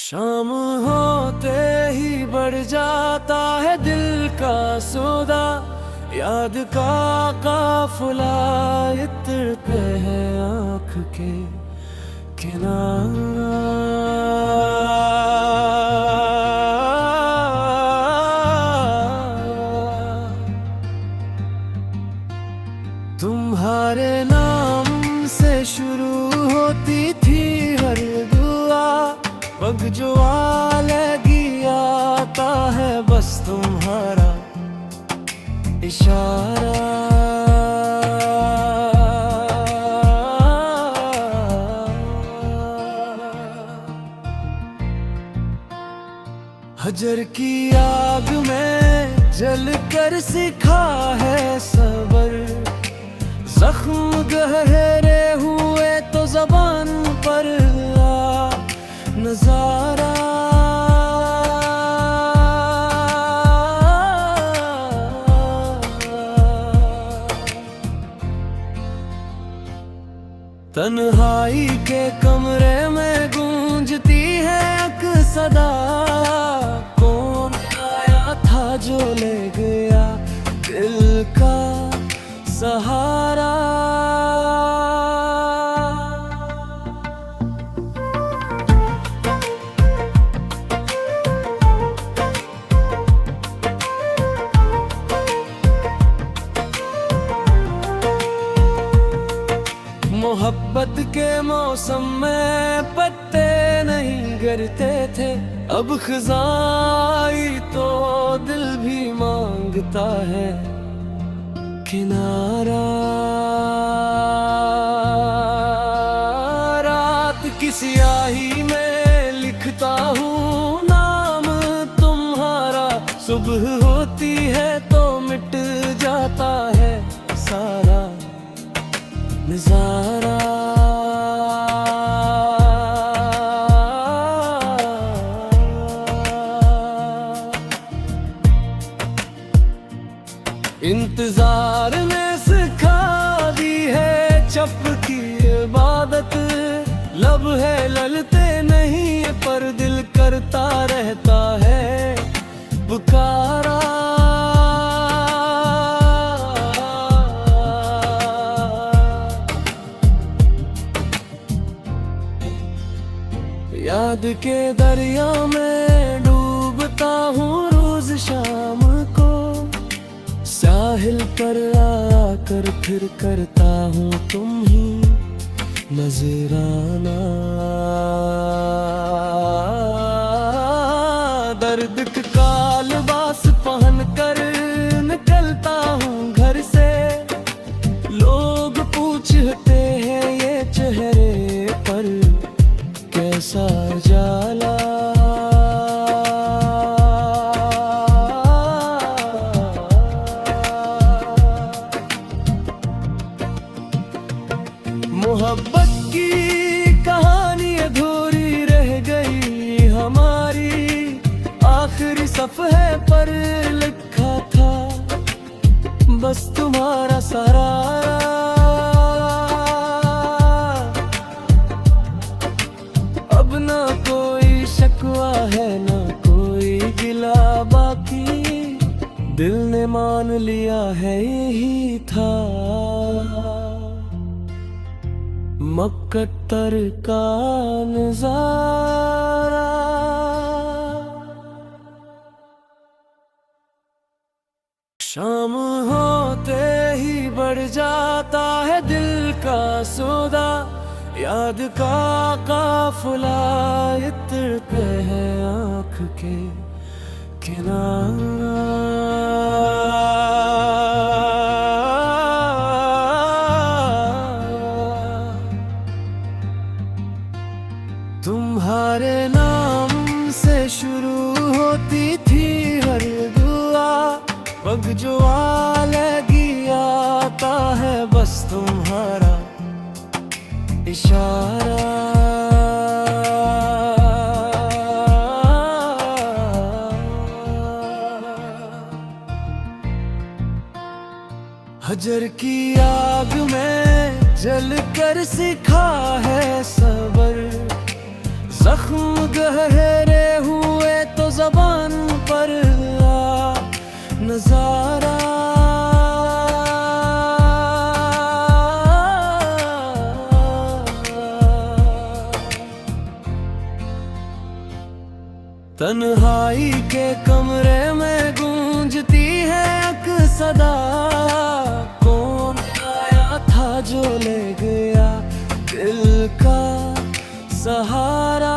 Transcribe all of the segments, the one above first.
शाम होते ही बढ़ जाता है दिल का सौदा, याद का काफिला इत्र पे है आँख के किनारा। तुम्हारे नाम से शुरू होती थी हर दुआ, पग जो लगी आता है बस तुम्हारा इशारा। हजर की आग में जल कर सिखा है सबर, जख्म गहरे हुए तो ज़बान पर आ नजारा। तन्हाई के कमरे में गूंजती है अक सदा, कौन आया था जो ले गया दिल का सहारा। मोहब्बत के मौसम में पत्ते नहीं गिरते थे, अब खिज़ाई तो दिल भी मांगता है किनारा। रात की स्याही में लिखता हूँ नाम तुम्हारा, सुबह होती है तो मिट जाता है सारा नजारा। इंतजार ने सिखा दी है चप की इबादत, लब है ललते नहीं पर दिल करता रहता है पुकारा। याद के दरिया में डूबता हूँ रोज शाम को, साहिल पर आकर फिर करता हूँ तुम ही नजराना। दर्द का लिबास पहन कर निकलता हूँ घर से, लोग पूछते हैं ये चेहरे पर कैसा जाला। मोहब्बत की कहानी अधूरी रह गई हमारी, आखिरी सफ़े पर लिखा था बस तुम्हारा सरारा। अब ना कोई शकवा है ना कोई गिला बाकी, दिल ने मान लिया है यही था मकद्दर का नजारा। शाम होते ही बढ़ जाता है दिल का सौदा, याद का काफिला इत्र पे है आँख के किनारा। तुम्हारे नाम से शुरू होती थी हर दुआ, पग जो लगी आता है बस तुम्हारा इशारा। हजर की आग में जल कर सिखा है सबर, जख्म गहरे तन्हाई के कमरे में गूंजती है एक सदा, कौन आया था जो ले गया दिल का सहारा।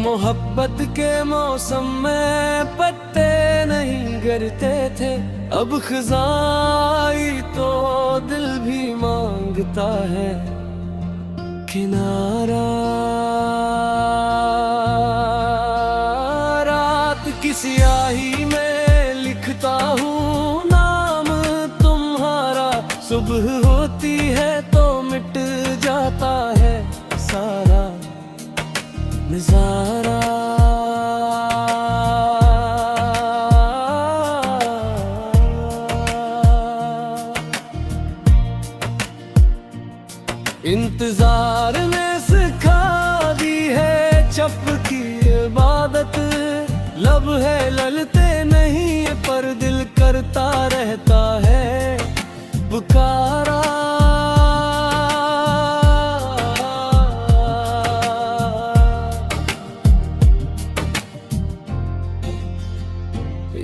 मोहब्बत के मौसम में पत्ते नहीं गिरते थे, अब खिज़ाई तो दिल भी मांगता है किनारा। रात की स्याही में लिखता हूँ नाम तुम्हारा, सुबह होती है तो मिट जाता है सारा नजारा। इंतजार ने सिखा दी है चप की इबादत, लब है ललते नहीं पर दिल करता रहता है पुकारा।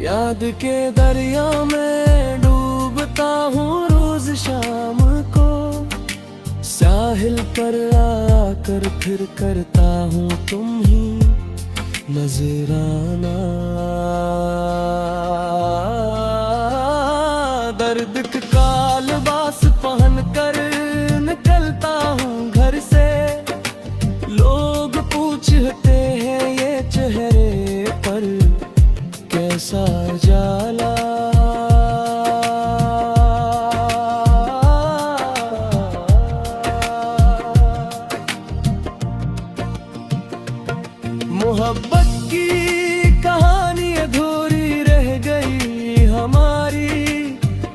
याद के दरिया में डूबता हूँ रोज शाम को, साहिल पर आकर फिर करता हूँ तुम ही नजराना। दर्द का लिबास पहन कर निकलता हूँ घर से, लोग पूछते हैं ये चेहरे पर कैसा जाला। मोहब्बत की कहानी अधूरी रह गई हमारी,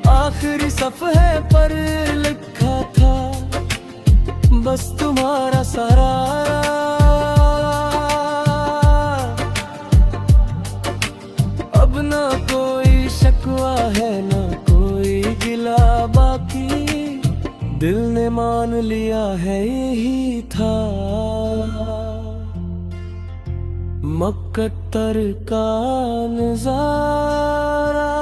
आखिरी सफ़हे पर लिखा था बस तुम्हारा सहारा। अब ना कोई शकवा है ना कोई गिला बाकी, दिल ने मान लिया है यही था मकद्दर का नजारा।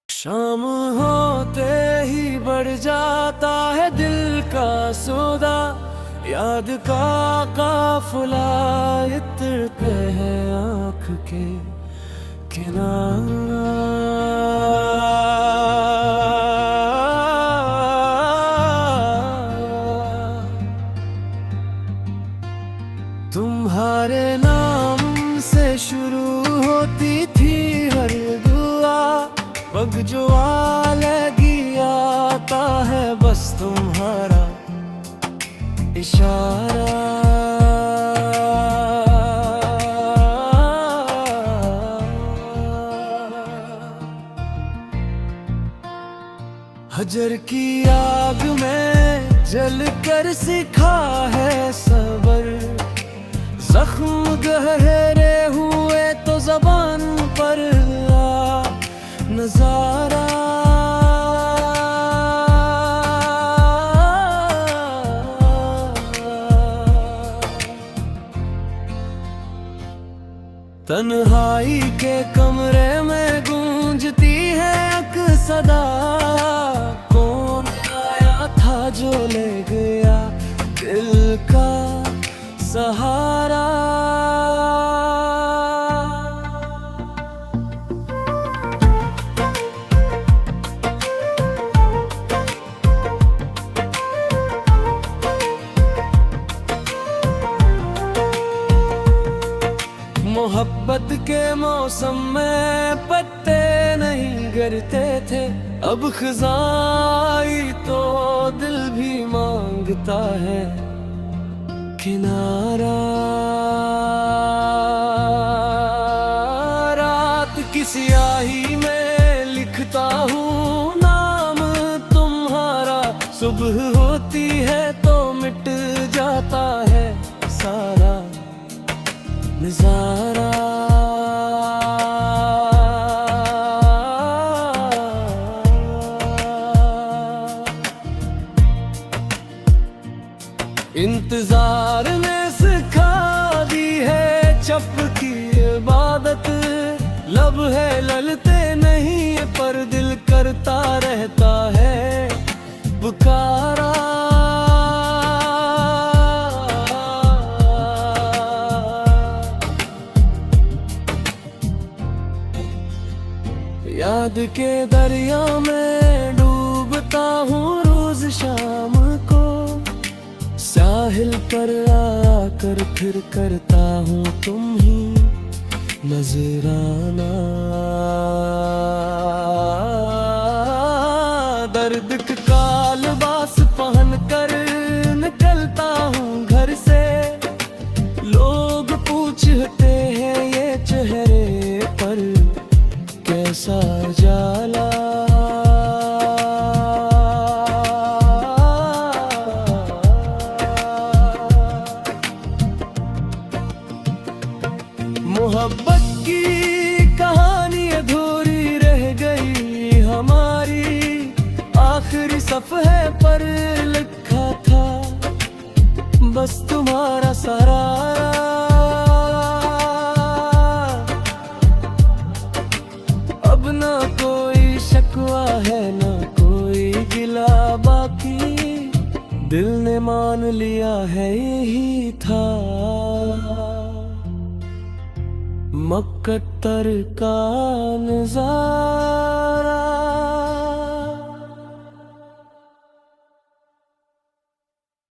शाम होते ही बढ़ जाता है दिल का सौदा, याद का काफिला इतरते हैं आँख के किनारा। तुम्हारे नाम से शुरू होती थी हर दुआ, पग जो आ लगी आता है बस तुम्हारा इशारा। हजर की आग में जल कर सीखा है सबर, जख्म गहरे हुए तो ज़बान पर आ नजारा। तन्हाई के कमरे में गूंजती है एक सदा, कौन आया था जो ले गया दिल का सहारा। मोहब्बत के मौसम में पत्ते नहीं गिरते थे, अब खिज़ाई तो दिल भी मांगता है किनारा। रात की स्याही में लिखता हूँ नाम तुम्हारा, सुबह होती है तो मिट जाता है सारा नजारा। इंतजार ने सिखा दी है चप की इबादत, लब है ललते नहीं पर दिल करता रहता है पुकारा। याद के दरिया में डूबता हूँ रोज शाम को, साहिल पर आकर फिर करता हूँ तुम ही नजराना। दर्द का लिबास पहन कर निकलता हूँ घर से, लोग पूछते हैं ये चेहरे पर कैसा जाला। मोहब्बत की कहानी अधूरी रह गई हमारी, आखिरी सफ़े पर लिखा था बस तुम्हारा सरारा। अब ना कोई शकवा है ना कोई गिला बाकी, दिल ने मान लिया है यही था मकद्दर का नजारा।